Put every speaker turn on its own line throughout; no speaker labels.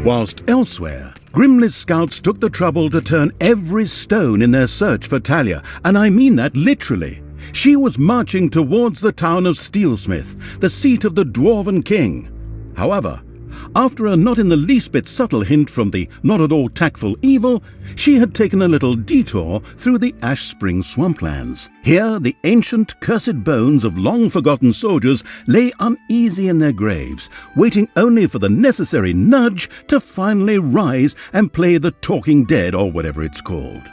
Whilst elsewhere, Grimly's scouts took the trouble to turn every stone in their search for Talia, and I mean that literally. She was marching towards the town of Steelsmith, the seat of the Dwarven King. However, after a not in the least bit subtle hint from the not at all tactful Evil, she had taken a little detour through the Ashsprings Swamplands. Here, the ancient, cursed bones of long-forgotten soldiers lay uneasy in their graves, waiting only for the necessary nudge to finally rise and play the talking dead, or whatever it's called.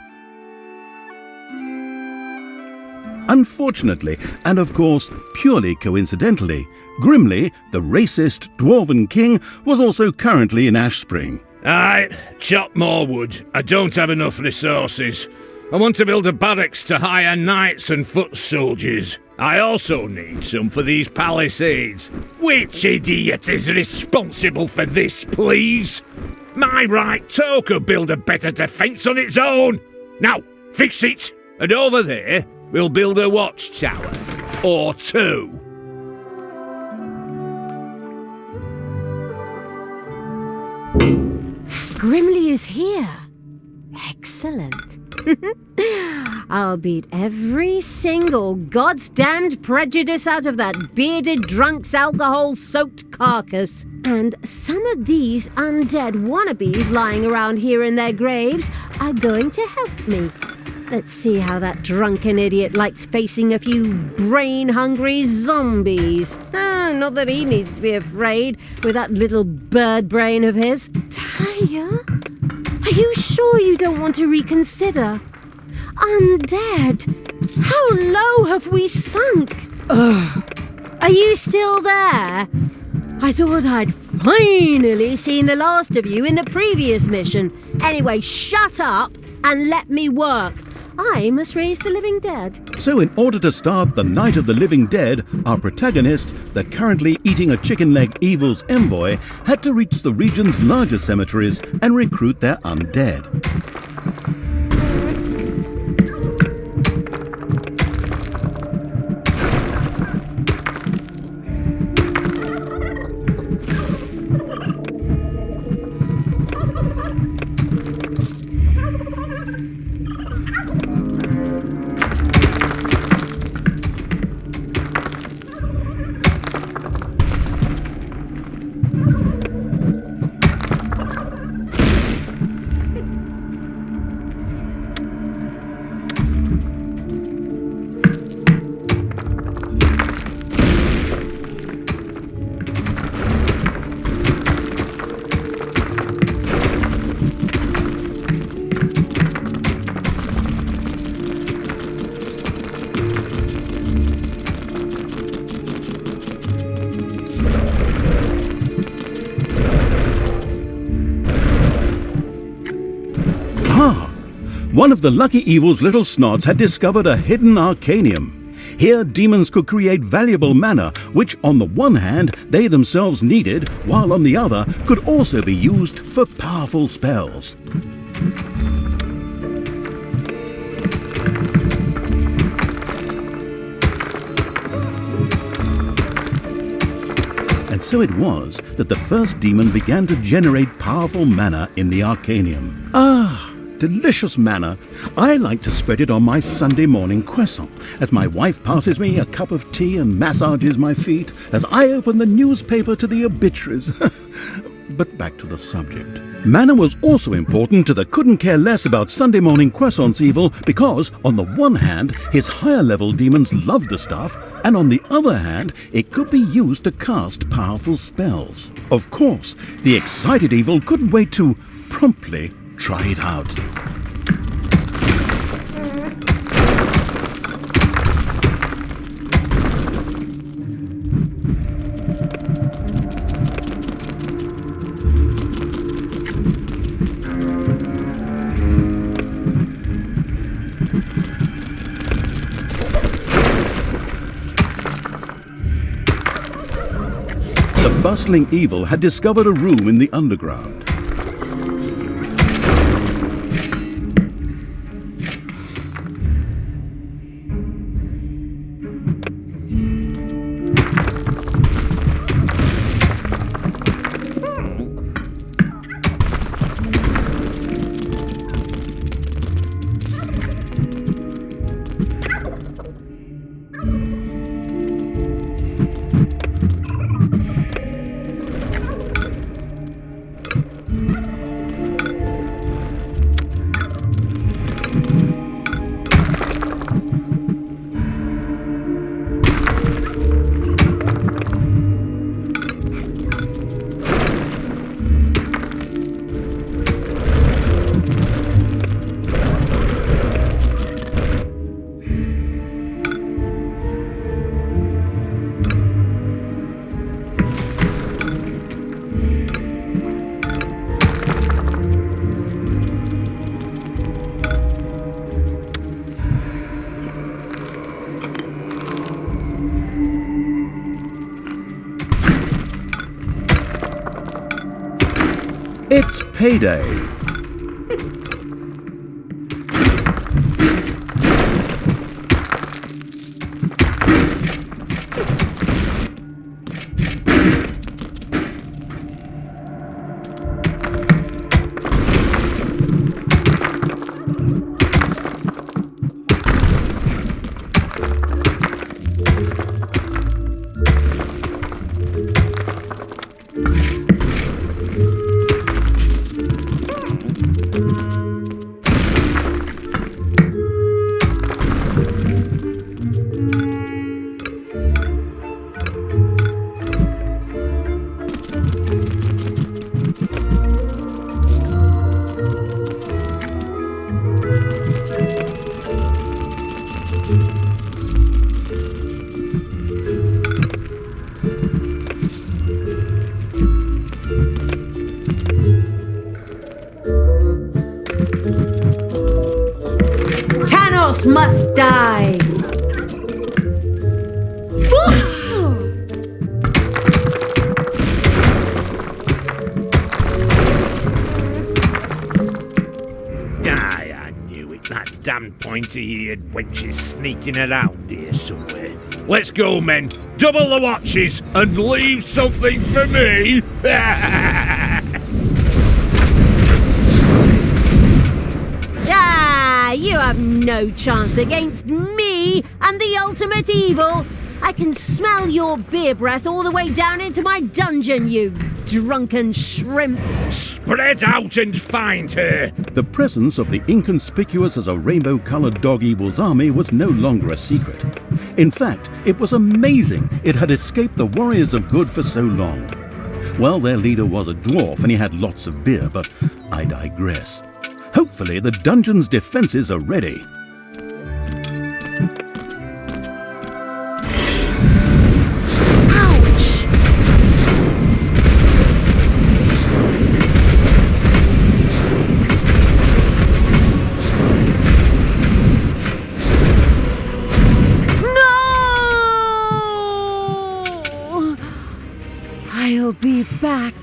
Unfortunately, and of course purely coincidentally, Grimly, the racist Dwarven King, was also currently in Ashspring.
Aye, chop more wood. I don't have enough resources. I want to build a barracks to hire knights and foot soldiers. I also need some for these palisades. Which idiot is responsible for this, please? My right toe could build a better defence on its own. Now, fix it. And over there, we'll build a watchtower. Or two.
Grimly is here. Excellent. I'll beat every single God's-damned prejudice out of that bearded drunk's alcohol-soaked carcass. And some of these undead wannabes lying around here in their graves are going to help me. Let's see how that drunken idiot likes facing a few brain-hungry zombies. Not that he needs to be afraid with that little bird brain of his. Talia? Are you sure you don't want to reconsider? Undead? How low have we sunk? Ugh. Are you still there? I thought I'd finally seen the last of you in the previous mission. Anyway, shut up and let me work. I must raise the living dead.
So in order to start the Night of the Living Dead, our protagonist, the currently eating a chicken leg Evil's envoy, had to reach the region's largest cemeteries and recruit their undead. One of the lucky Evil's little snots had discovered a hidden arcanium. Here demons could create valuable mana, which on the one hand they themselves needed, while on the other could also be used for powerful spells. And so it was that the first demon began to generate powerful mana in the arcanium. Delicious manna. I like to spread it on my Sunday morning croissant as my wife passes me a cup of tea and massages my feet as I open the newspaper to the obituaries. But back to the subject. Manna was also important to the couldn't care less about Sunday morning croissants Evil because, on the one hand, his higher level demons loved the stuff, and on the other hand, it could be used to cast powerful spells. Of course, the excited Evil couldn't wait to promptly try it out. The bustling Evil had discovered a room in the underground. It's payday.
Thanos must die!
I knew it. That damn pointy-eared wench is sneaking around here somewhere. Let's go, men. Double the watches and leave something for me.
You have no chance against me and the ultimate evil. I can smell your beer breath all the way down into my dungeon, you drunken shrimp.
Spread out and find her.
The presence of the inconspicuous as a rainbow-colored dog evil's army was no longer a secret. In fact, it was amazing it had escaped the warriors of good for so long. Well, their leader was a dwarf and he had lots of beer, but I digress. Hopefully the dungeon's defenses are ready.
I'll be back.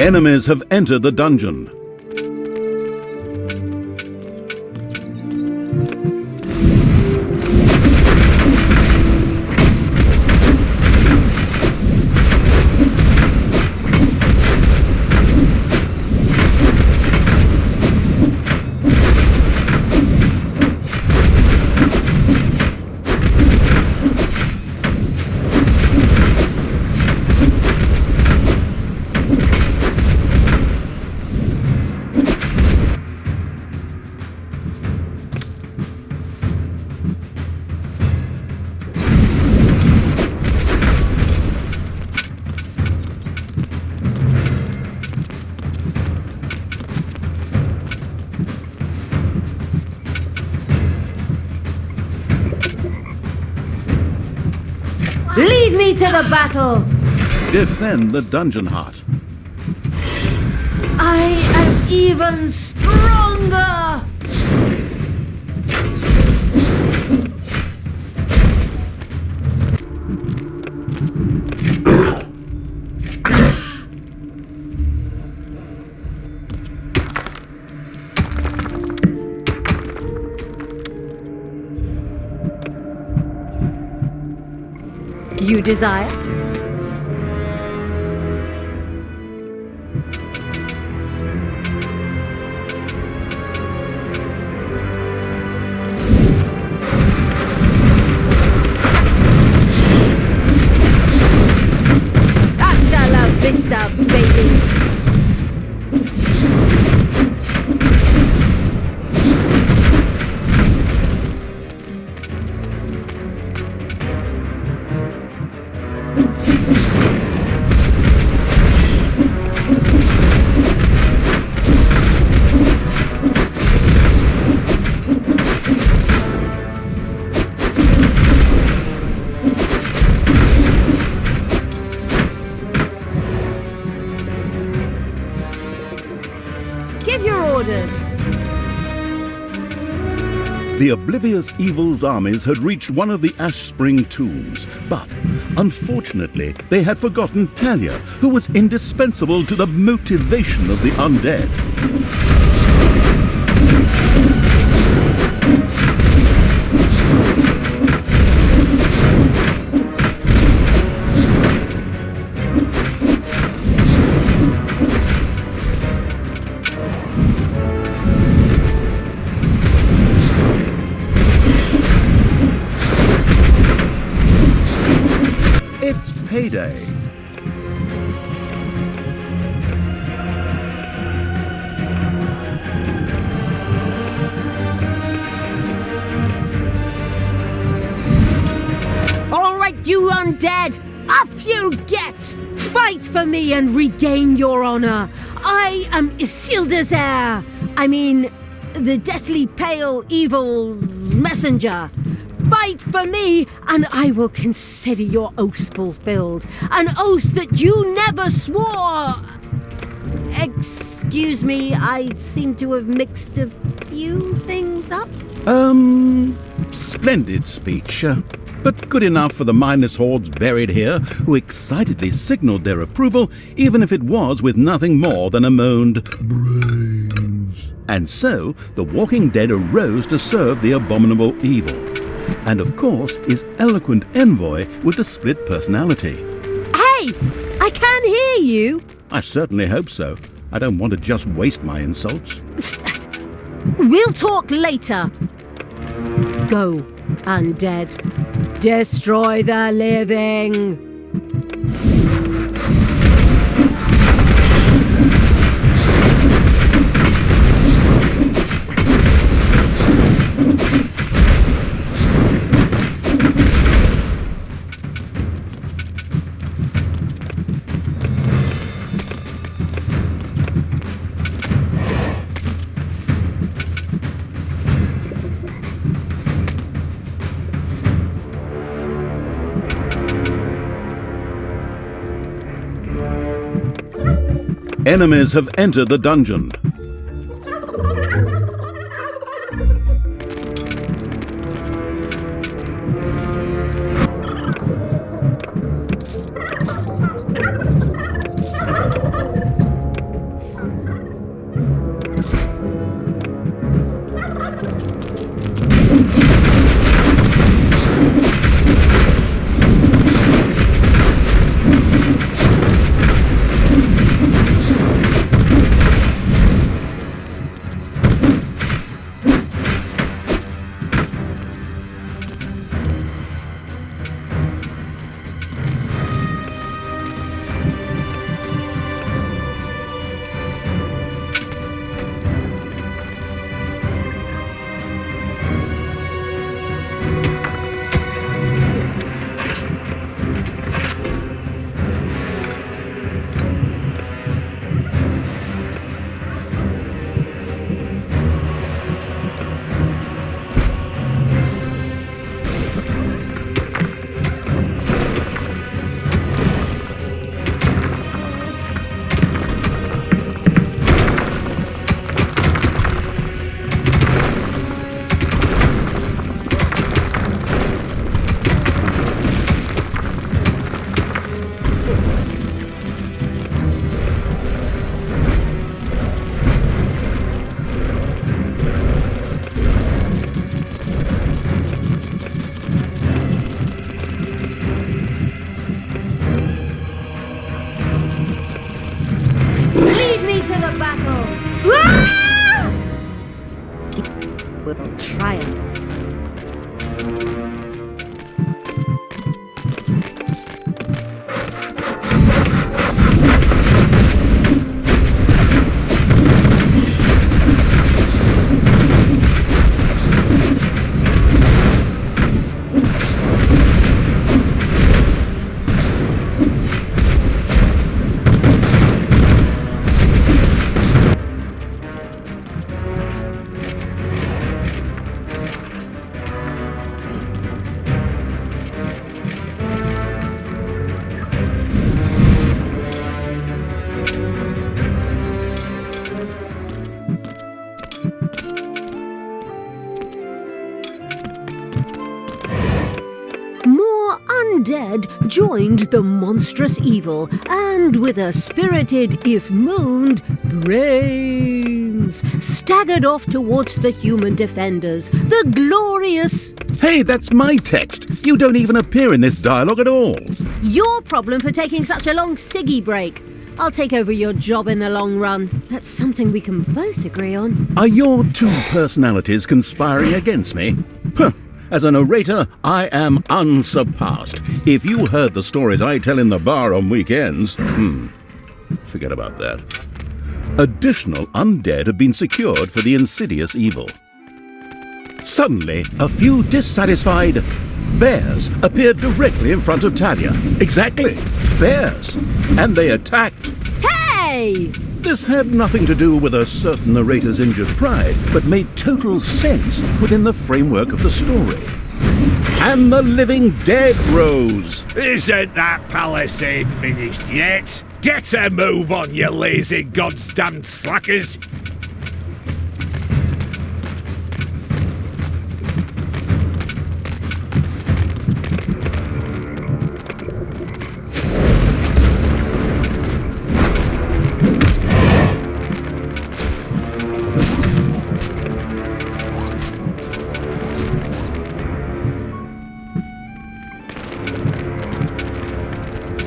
Enemies have entered the dungeon.
Lead me to the battle!
Defend the dungeon heart.
I am even stronger! You desire? Hasta la vista, baby!
The oblivious evil's armies had reached one of the Ashspring tombs, but unfortunately they had forgotten Talia, who was indispensable to the motivation of the undead. It's payday.
All right, you undead! Up you get! Fight for me and regain your honor! I am Isildur's heir! I mean, the deathly pale evil's messenger! Fight for me, and I will consider your oath fulfilled. An oath that you never swore! Excuse me, I seem to have mixed a few things up.
Splendid speech, but good enough for the mindless hordes buried here, who excitedly signaled their approval, even if it was with nothing more than a moaned brains. And so, the walking dead arose to serve the abominable evil. And of course, his eloquent envoy with the split personality.
Hey! I can't hear you!
I certainly hope so. I don't want to just waste my insults.
We'll talk later. Go, undead. Destroy the living.
Enemies have entered the dungeon.
We'll try it. undead joined the monstrous evil, and with a spirited, if moaned, brains, staggered off towards the human defenders, the glorious...
Hey, that's my text. You don't even appear in this dialogue at all.
Your problem for taking such a long ciggy break. I'll take over your job in the long run. That's something we can both agree on.
Are your two personalities conspiring against me? Huh. As a narrator, I am unsurpassed. If you heard the stories I tell in the bar on weekends... forget about that. Additional undead have been secured for the insidious evil. Suddenly, a few dissatisfied bears appeared directly in front of Talia. Exactly, bears. And they attacked.
Hey!
This had nothing to do with a certain narrator's injured pride, but made total sense within the framework of the story. And the living dead rose.
Isn't that palisade finished yet? Get a move on, you lazy goddamn slackers!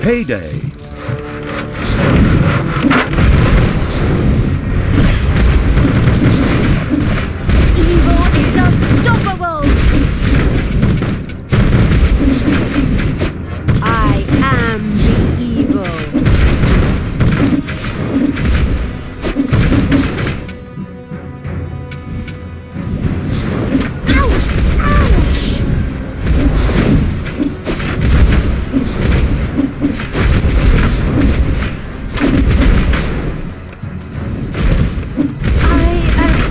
Payday.
Evil is unstoppable! I am the evil. Ouch! Ouch!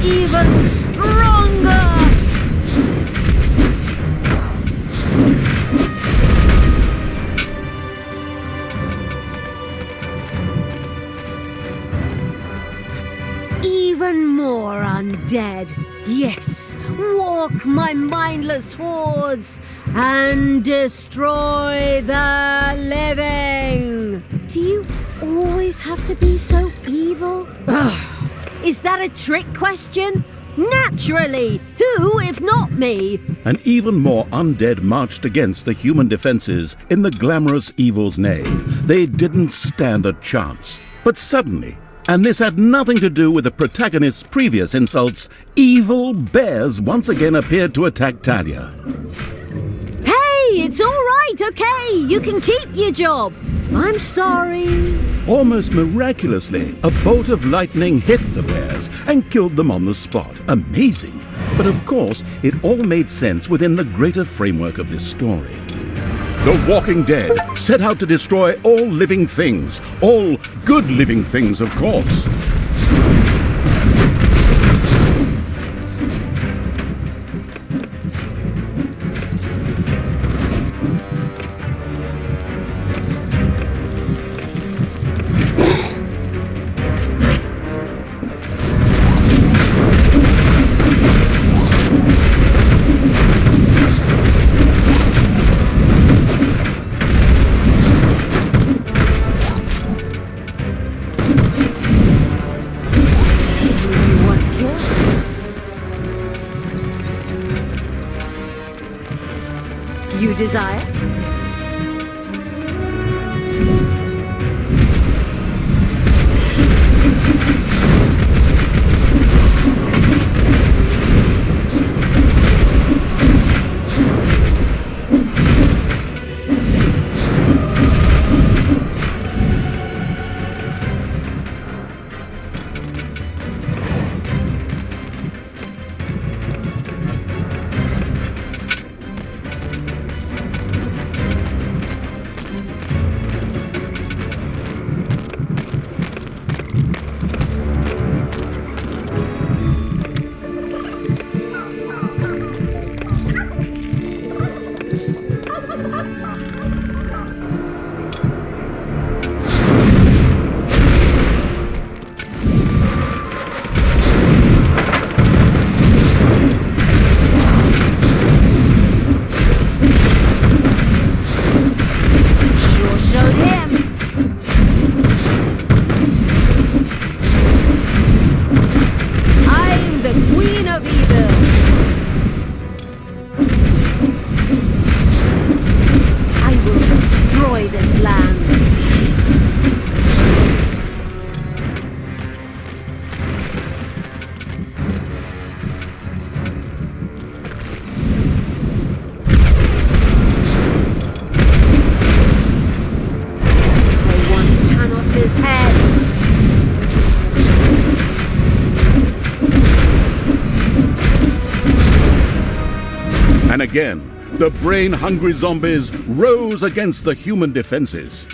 Even stronger! Even more undead. Yes, walk my mindless hordes and destroy the living. Do you always have to be so evil? Ugh. Is that a trick question? Naturally! Who, if not me?
And even more undead marched against the human defenses in the glamorous evil's name. They didn't stand a chance. But suddenly, and this had nothing to do with the protagonist's previous insults, evil bears once again appeared to attack Talia.
Hey, it's all right, okay? You can keep your job. I'm sorry.
Almost miraculously, a bolt of lightning hit the bears and killed them on the spot. Amazing. But of course, it all made sense within the greater framework of this story. The Walking Dead set out to destroy all living things. All good living things, of course.
You desire?
And again, the brain-hungry zombies rose against the human defenses.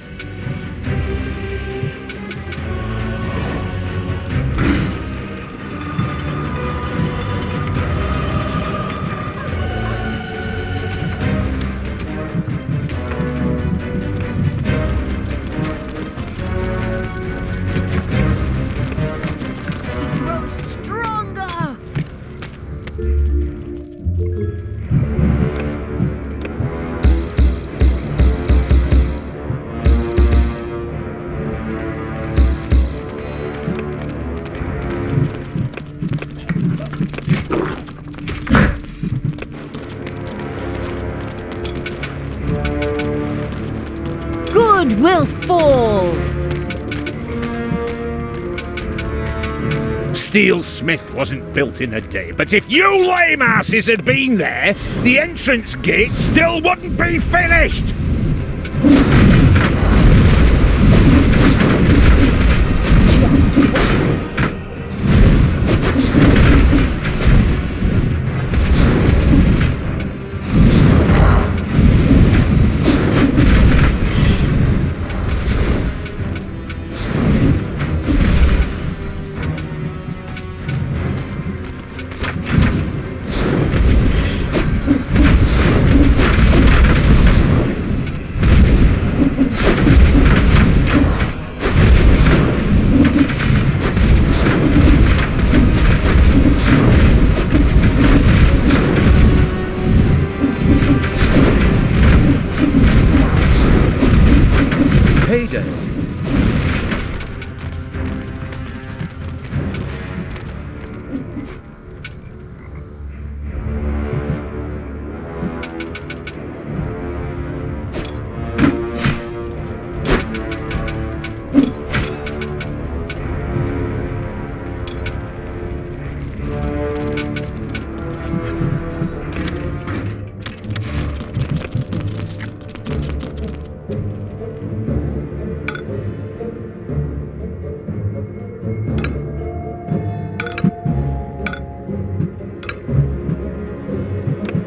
Will fall.
Steel Smith wasn't built in a day, but if you lame asses had been there, the entrance gate still wouldn't be finished!
Just wait.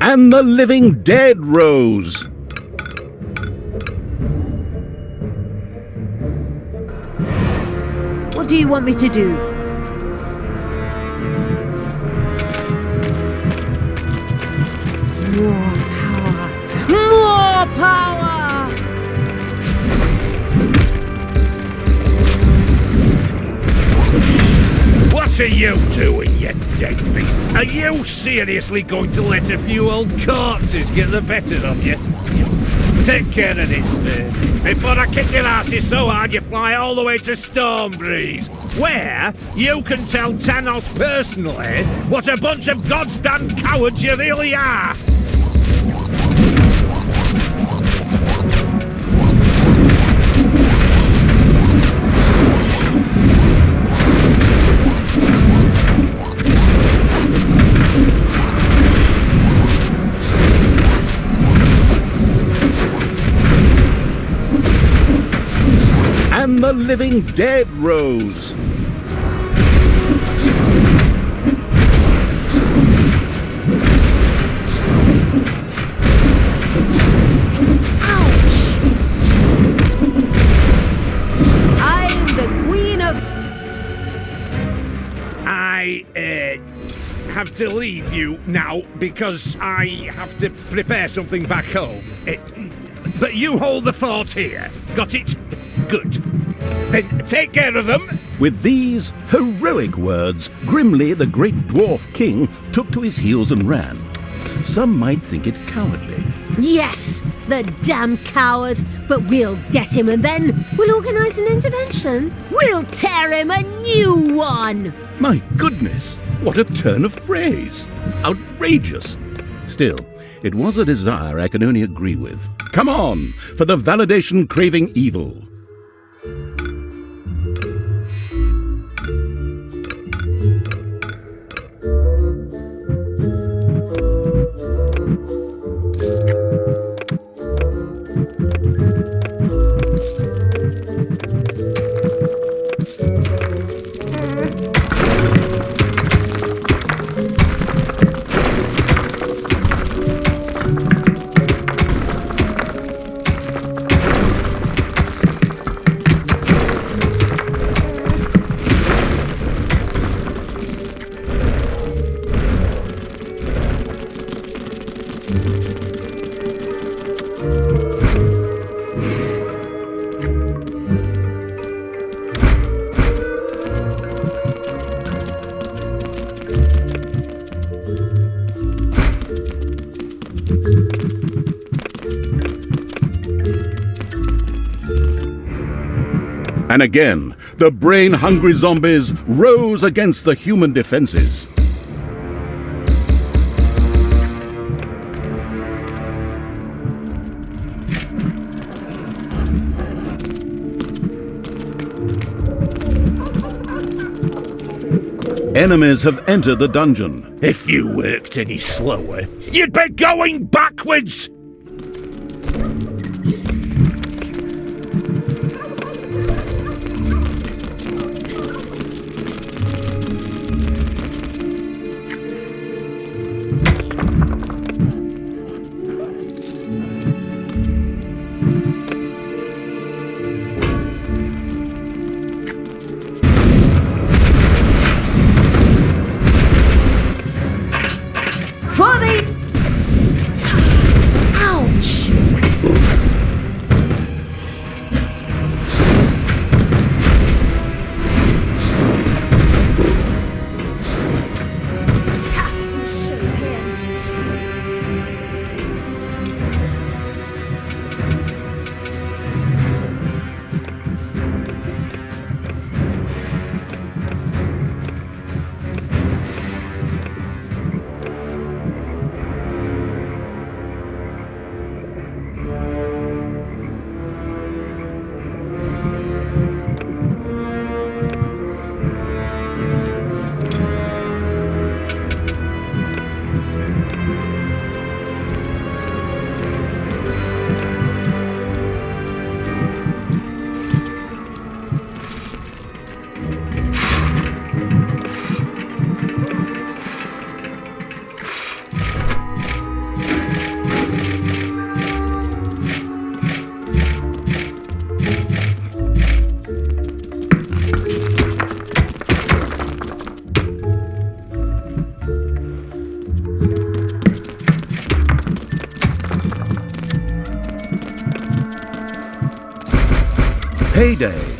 And the living dead rose.
What do you want me to do? More power! More power!
What are you doing, you deadbeats? Are you seriously going to let a few old corpses get the better of you? Take care of this, baby, before I kick your asses so hard you fly all the way to Stormbreeze, where you can tell Thanos personally what a bunch of goddamn cowards you really are!
And the living dead rose.
I'm the queen of...
I have to leave you now because I have to prepare something back home. But you hold the fort here. Got it? Good. Then take care of them.
With these heroic words, grimly the great dwarf king took to his heels and ran. Some might think it cowardly.
Yes, the damn coward. But we'll get him and then we'll organise an intervention. We'll tear him a new one.
My goodness, what a turn of phrase. Outrageous. Still, it was a desire I can only agree with. Come on, for the validation-craving evil. And again, the brain-hungry zombies rose against the human defenses. Enemies have entered the dungeon.
If you worked any slower, you'd be going backwards!
Payday.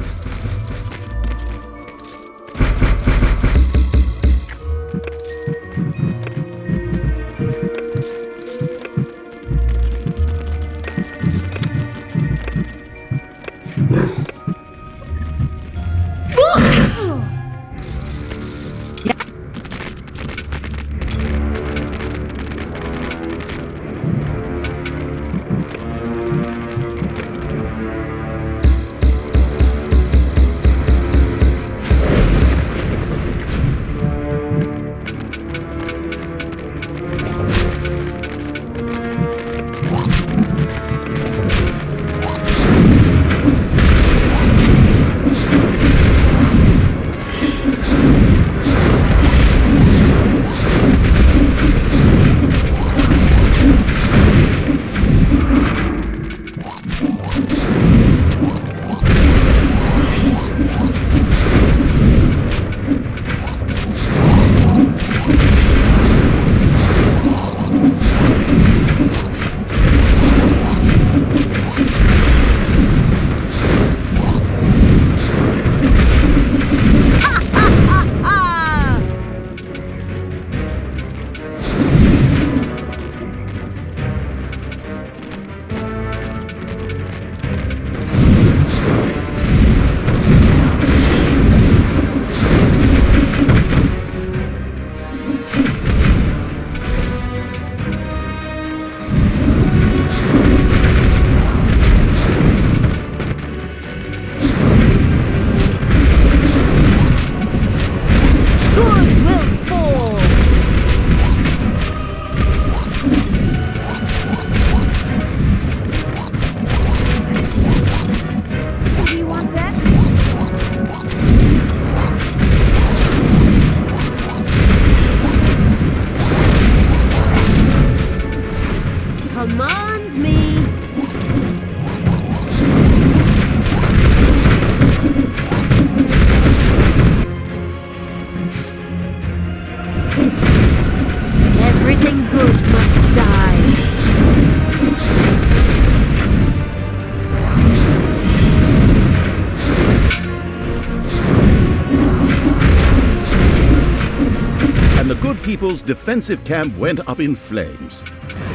people's defensive camp went up in flames.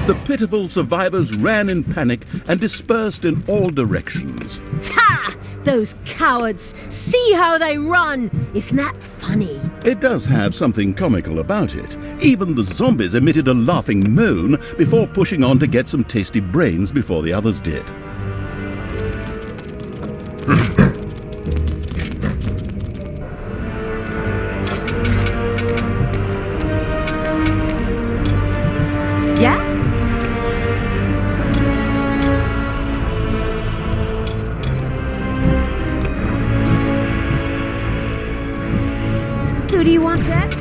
The pitiful survivors ran in panic and dispersed in all directions.
Ha! Those cowards! See how they run! Isn't that funny?
It does have something comical about it. Even the zombies emitted a laughing moan before pushing on to get some tasty brains before the others did.
Yeah? Who do you want, Dad?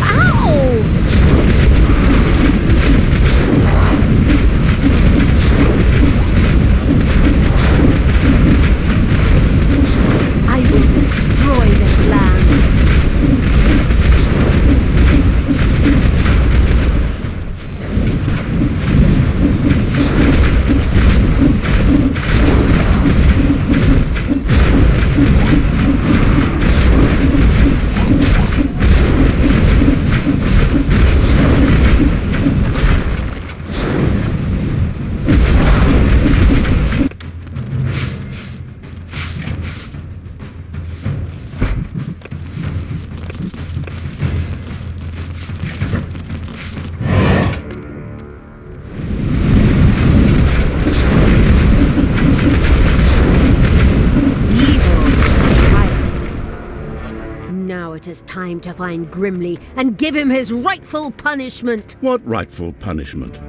Ow! I will destroy this land. Now it is time to find Grimly and give him his rightful punishment.
What rightful punishment?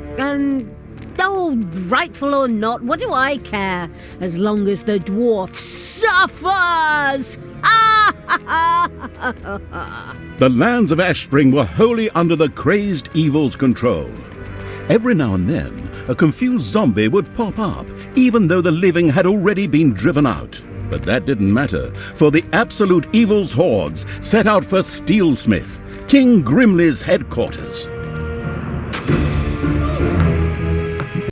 Oh, rightful or not, what do I care? As long as the dwarf suffers!
The lands of Ashspring were wholly under the crazed evil's control. Every now and then, a confused zombie would pop up, even though the living had already been driven out. But that didn't matter, for the absolute evil's hordes set out for Steelsmith, King Grimly's headquarters.